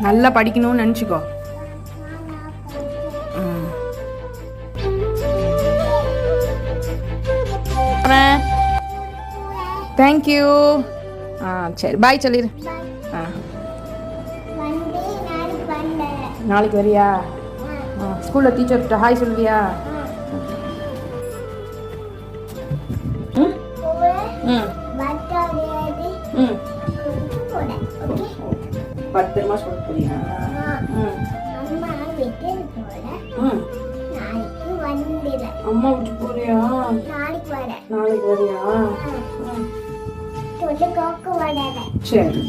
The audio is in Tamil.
நல்லா படிக்கணும்னு நினச்சிக்கோ. தேங்க்யூ. சரி பாய் சொல்லிடு. நாளைக்கு வரியா? ஸ்கூலில் டீச்சர்கிட்ட ஹாய் சொல்லுவியா? ம் ம் ம் பத்திரமா சொல்ல போறியா? அம்மா விட்டு போறியா? நாளைக்கு வரியா? சரி.